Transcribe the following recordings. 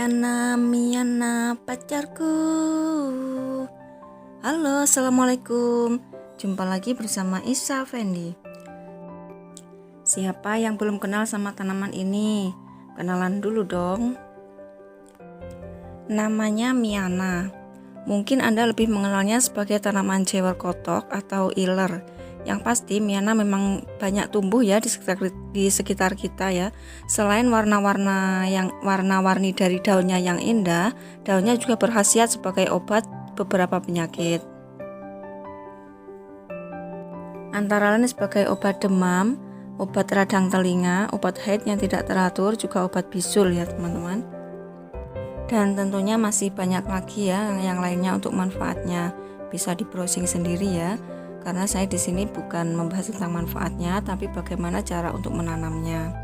Miana, Miana pacarku. Halo, assalamualaikum. Jumpa lagi bersama Isa Fendi. Siapa yang belum kenal sama tanaman ini? Kenalan dulu dong. Namanya Miana. Mungkin Anda lebih mengenalnya sebagai tanaman jewer kotok atau iler. Yang pasti Miana memang banyak tumbuh ya di sekitar kita ya. Selain warna-warna yang warna-warni dari daunnya yang indah, daunnya juga berkhasiat sebagai obat beberapa penyakit. Antara lain sebagai obat demam, obat radang telinga, obat haid yang tidak teratur, juga obat bisul ya teman-teman. Dan tentunya masih banyak lagi ya yang lainnya untuk manfaatnya. Bisa di browsing sendiri ya. Karena saya di sini bukan membahas tentang manfaatnya, tapi bagaimana cara untuk menanamnya.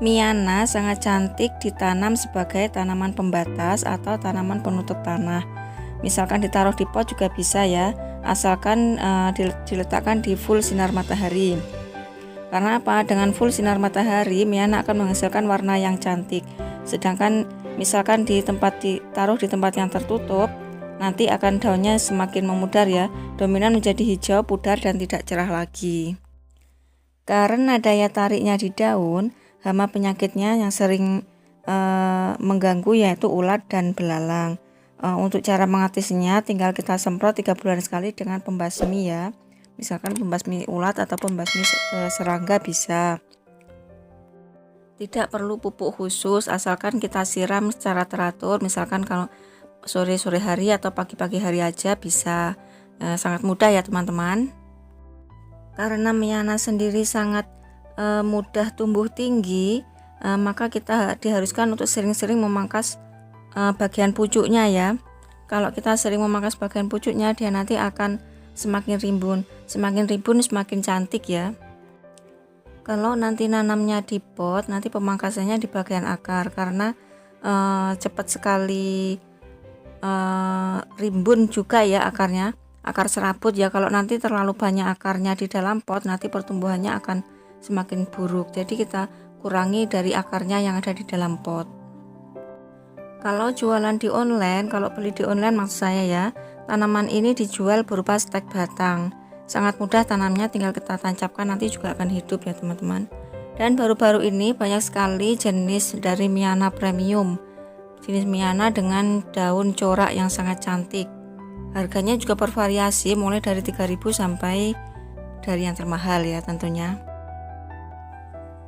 Miana sangat cantik ditanam sebagai tanaman pembatas atau tanaman penutup tanah. Misalkan ditaruh di pot juga bisa ya, asalkan diletakkan di full sinar matahari. Karena apa? Dengan full sinar matahari, Miana akan menghasilkan warna yang cantik. Sedangkan misalkan ditaruh di tempat yang tertutup, nanti akan daunnya semakin memudar ya, dominan menjadi hijau, pudar, dan tidak cerah lagi. Karena daya tariknya di daun, hama penyakitnya yang sering mengganggu yaitu ulat dan belalang. Untuk cara mengatasinya tinggal kita semprot 3 bulan sekali dengan pembasmi ya. Misalkan pembasmi ulat atau pembasmi serangga bisa. Tidak perlu pupuk khusus, asalkan kita siram secara teratur. Misalkan kalau sore-sore hari atau pagi-pagi hari aja bisa. Sangat mudah ya teman-teman. Karena Miana sendiri sangat mudah tumbuh tinggi, maka kita diharuskan untuk sering-sering memangkas bagian pucuknya ya. Kalau kita sering memangkas bagian pucuknya, dia nanti akan semakin rimbun. Semakin rimbun semakin cantik ya. Kalau nanti nanamnya di pot, nanti pemangkasannya di bagian akar, karena cepat sekali rimbun juga ya akarnya, akar serabut ya. Kalau nanti terlalu banyak akarnya di dalam pot, nanti pertumbuhannya akan semakin buruk. Jadi kita kurangi dari akarnya yang ada di dalam pot. Kalau jualan di online, kalau beli di online maksud saya ya, tanaman ini dijual berupa stek batang. Sangat mudah tanamnya, tinggal kita tancapkan, nanti juga akan hidup ya teman-teman. Dan baru-baru ini banyak sekali jenis dari Miana premium. Jenis Miana dengan daun corak yang sangat cantik. Harganya juga bervariasi mulai dari 3.000 sampai dari yang termahal ya tentunya.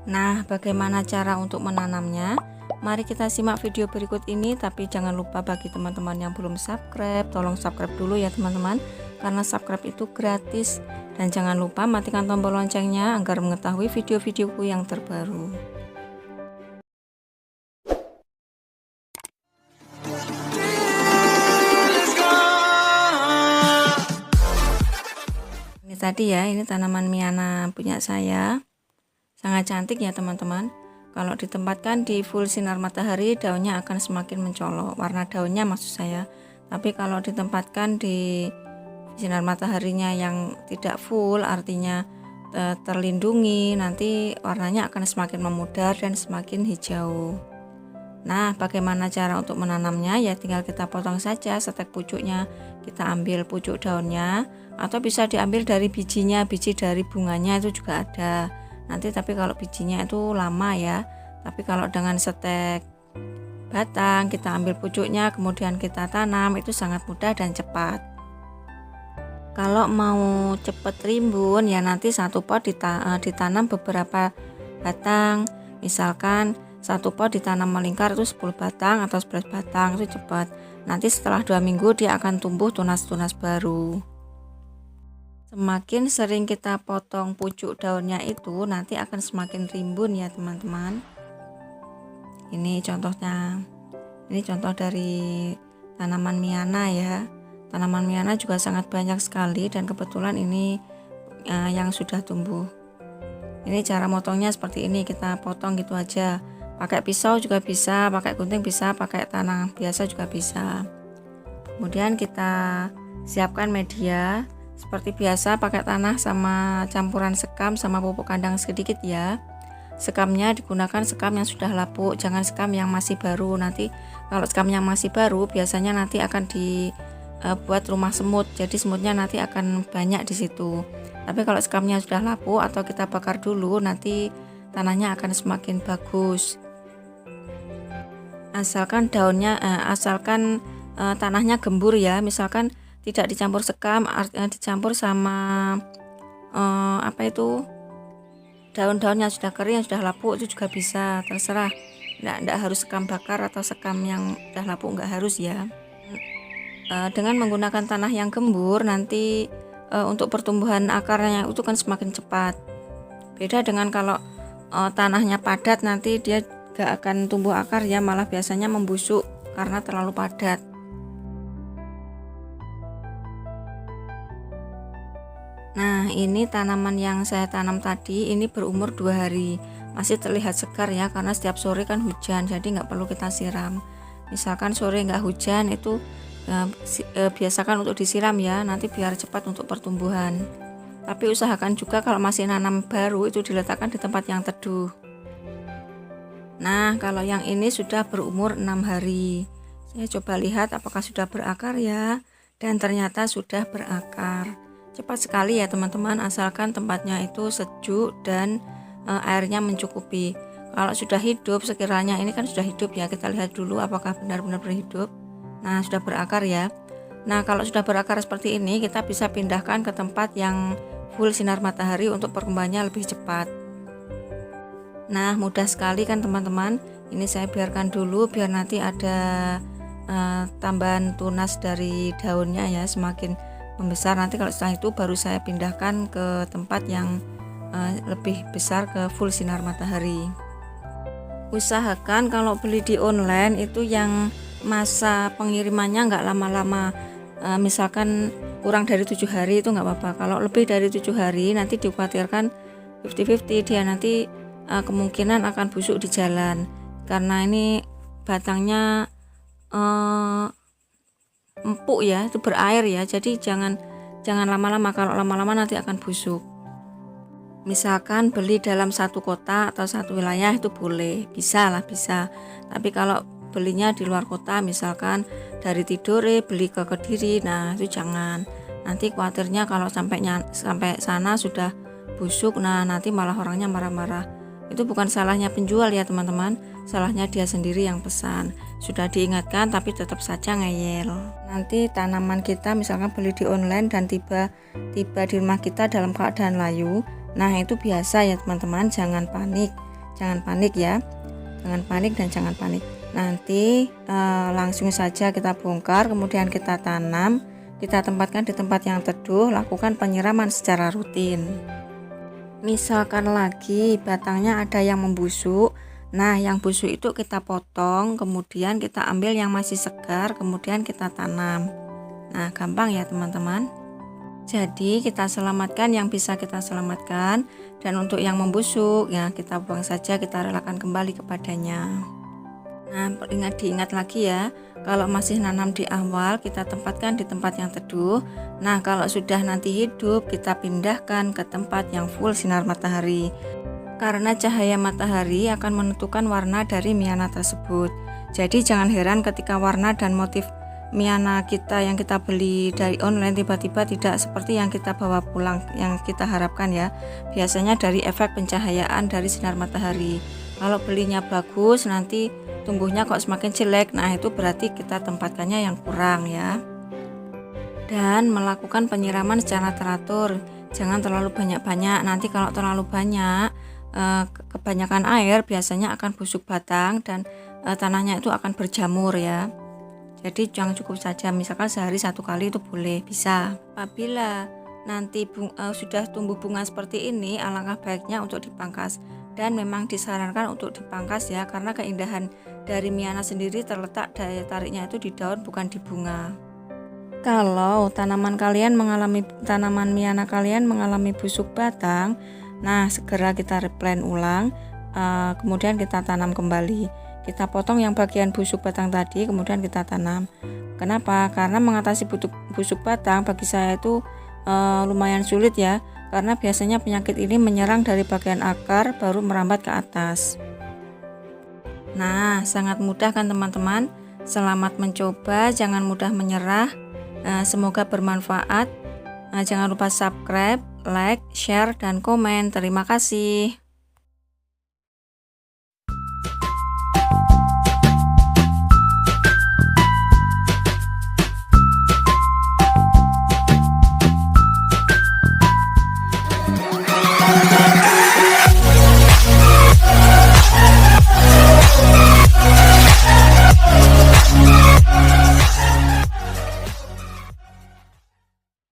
Nah, bagaimana cara untuk menanamnya? Mari kita simak video berikut ini, tapi jangan lupa bagi teman-teman yang belum subscribe, tolong subscribe dulu ya teman-teman, karena subscribe itu gratis. Dan jangan lupa matikan tombol loncengnya agar mengetahui video-videoku yang terbaru. Ini tadi ya, ini tanaman Miana punya saya. Sangat cantik ya teman-teman. Kalau ditempatkan di full sinar matahari, daunnya akan semakin mencolok, warna daunnya maksud saya. Tapi kalau ditempatkan di sinar mataharinya yang tidak full, artinya terlindungi, nanti warnanya akan semakin memudar dan semakin hijau. Nah, bagaimana cara untuk menanamnya? Ya tinggal kita potong saja setek pucuknya, kita ambil pucuk daunnya, atau bisa diambil dari bijinya, biji dari bunganya itu juga ada. Nanti tapi kalau bijinya itu lama ya. Tapi kalau dengan setek batang, kita ambil pucuknya kemudian kita tanam, itu sangat mudah dan cepat. Kalau mau cepat rimbun ya nanti satu pot ditanam beberapa batang. Misalkan satu pot ditanam melingkar itu 10 batang atau 11 batang, itu cepat. Nanti setelah 2 minggu dia akan tumbuh tunas-tunas baru. Semakin sering kita potong pucuk daunnya itu, nanti akan semakin rimbun ya teman-teman. Ini contohnya. Ini contoh dari tanaman Miana ya. Tanaman Miana juga sangat banyak sekali, dan kebetulan ini yang sudah tumbuh. Ini cara motongnya seperti ini, kita potong gitu aja. Pakai pisau juga bisa, pakai gunting bisa, pakai tanah biasa juga bisa. Kemudian kita siapkan media. Seperti biasa pakai tanah sama campuran sekam sama pupuk kandang sedikit ya. sekamnya digunakan sekam yang sudah lapuk, jangan sekam yang masih baru. Nanti kalau sekam yang masih baru biasanya nanti akan dibuat rumah semut, jadi semutnya nanti akan banyak di situ. Tapi kalau sekamnya sudah lapuk atau kita bakar dulu, nanti tanahnya akan semakin bagus. Asalkan tanahnya gembur ya, misalkan tidak dicampur sekam, dicampur sama daun-daun yang sudah kering, yang sudah lapuk, itu juga bisa, terserah. Nggak harus sekam bakar atau sekam yang sudah lapuk, nggak harus ya. Dengan menggunakan tanah yang gembur nanti untuk pertumbuhan akarnya itu kan semakin cepat. Beda dengan kalau tanahnya padat, nanti dia gak akan tumbuh akar ya, malah biasanya membusuk karena terlalu padat. Nah, ini tanaman yang saya tanam tadi ini berumur 2 hari, masih terlihat segar ya, karena setiap sore kan hujan, jadi nggak perlu kita siram. Misalkan sore nggak hujan, itu biasakan untuk disiram ya, nanti biar cepat untuk pertumbuhan. Tapi usahakan juga kalau masih nanam baru itu diletakkan di tempat yang teduh. Nah, kalau yang ini sudah berumur 6 hari. Saya coba lihat apakah sudah berakar ya, dan ternyata sudah berakar. Cepat sekali ya teman-teman, asalkan tempatnya itu sejuk dan airnya mencukupi. Kalau sudah hidup, sekiranya ini kan sudah hidup ya, kita lihat dulu apakah benar-benar berhidup. Nah, sudah berakar ya. Nah, kalau sudah berakar seperti ini, kita bisa pindahkan ke tempat yang full sinar matahari untuk perkembangannya lebih cepat. Nah, mudah sekali kan teman-teman. Ini saya biarkan dulu biar nanti ada tambahan tunas dari daunnya ya, semakin membesar. Nanti kalau setelah itu baru saya pindahkan ke tempat yang lebih besar, ke full sinar matahari. Usahakan kalau beli di online itu yang masa pengirimannya nggak lama-lama, misalkan kurang dari 7 hari itu nggak apa-apa. Kalau lebih dari 7 hari nanti dikhawatirkan 50-50, dia nanti kemungkinan akan busuk di jalan, karena ini batangnya empuk ya, itu berair ya, jadi jangan lama-lama. Kalau lama-lama nanti akan busuk. Misalkan beli dalam satu kota atau satu wilayah itu boleh, bisa. Tapi kalau belinya di luar kota, misalkan dari Tidore beli ke Kediri, nah itu jangan. Nanti khawatirnya kalau sampai sana sudah busuk, nah nanti malah orangnya marah-marah. Itu bukan salahnya penjual ya teman-teman, salahnya dia sendiri yang pesan. Sudah diingatkan tapi tetap saja ngeyel. Nanti tanaman kita misalkan beli di online dan tiba di rumah kita dalam keadaan layu, nah itu biasa ya teman-teman, jangan panik ya, jangan panik. Nanti langsung saja kita bongkar, kemudian kita tanam, kita tempatkan di tempat yang teduh, lakukan penyiraman secara rutin. Misalkan lagi batangnya ada yang membusuk, nah yang busuk itu kita potong, kemudian kita ambil yang masih segar, kemudian kita tanam. Nah, gampang ya teman-teman. Jadi kita selamatkan yang bisa kita selamatkan, dan untuk yang membusuk ya kita buang saja, kita relakan kembali kepadanya. Nah, diingat lagi ya, kalau masih nanam di awal kita tempatkan di tempat yang teduh. Nah, kalau sudah nanti hidup kita pindahkan ke tempat yang full sinar matahari, karena cahaya matahari akan menentukan warna dari miana tersebut. Jadi jangan heran ketika warna dan motif miana kita yang kita beli dari online tiba-tiba tidak seperti yang kita bawa pulang, yang kita harapkan ya. Biasanya dari efek pencahayaan dari sinar matahari. Kalau belinya bagus, nanti tumbuhnya kok semakin jelek, nah itu berarti kita tempatkannya yang kurang ya. Dan melakukan penyiraman secara teratur, jangan terlalu banyak-banyak. Nanti kalau terlalu banyak, kebanyakan air biasanya akan busuk batang dan tanahnya itu akan berjamur ya. Jadi jangan cukup saja, misalkan sehari 1 kali itu boleh, bisa. Apabila nanti sudah tumbuh bunga seperti ini, alangkah baiknya untuk dipangkas, dan memang disarankan untuk dipangkas ya, karena keindahan dari miana sendiri terletak daya tariknya itu di daun, bukan di bunga. Kalau tanaman miana kalian mengalami busuk batang, nah segera kita replant ulang, kemudian kita tanam kembali. Kita potong yang bagian busuk batang tadi, kemudian kita tanam. Kenapa? Karena mengatasi busuk batang bagi saya itu lumayan sulit ya. karena biasanya penyakit ini menyerang dari bagian akar baru merambat ke atas. Nah, sangat mudah kan teman-teman? Selamat mencoba, jangan mudah menyerah. Semoga bermanfaat. Jangan lupa subscribe, like, share, dan komen. Terima kasih.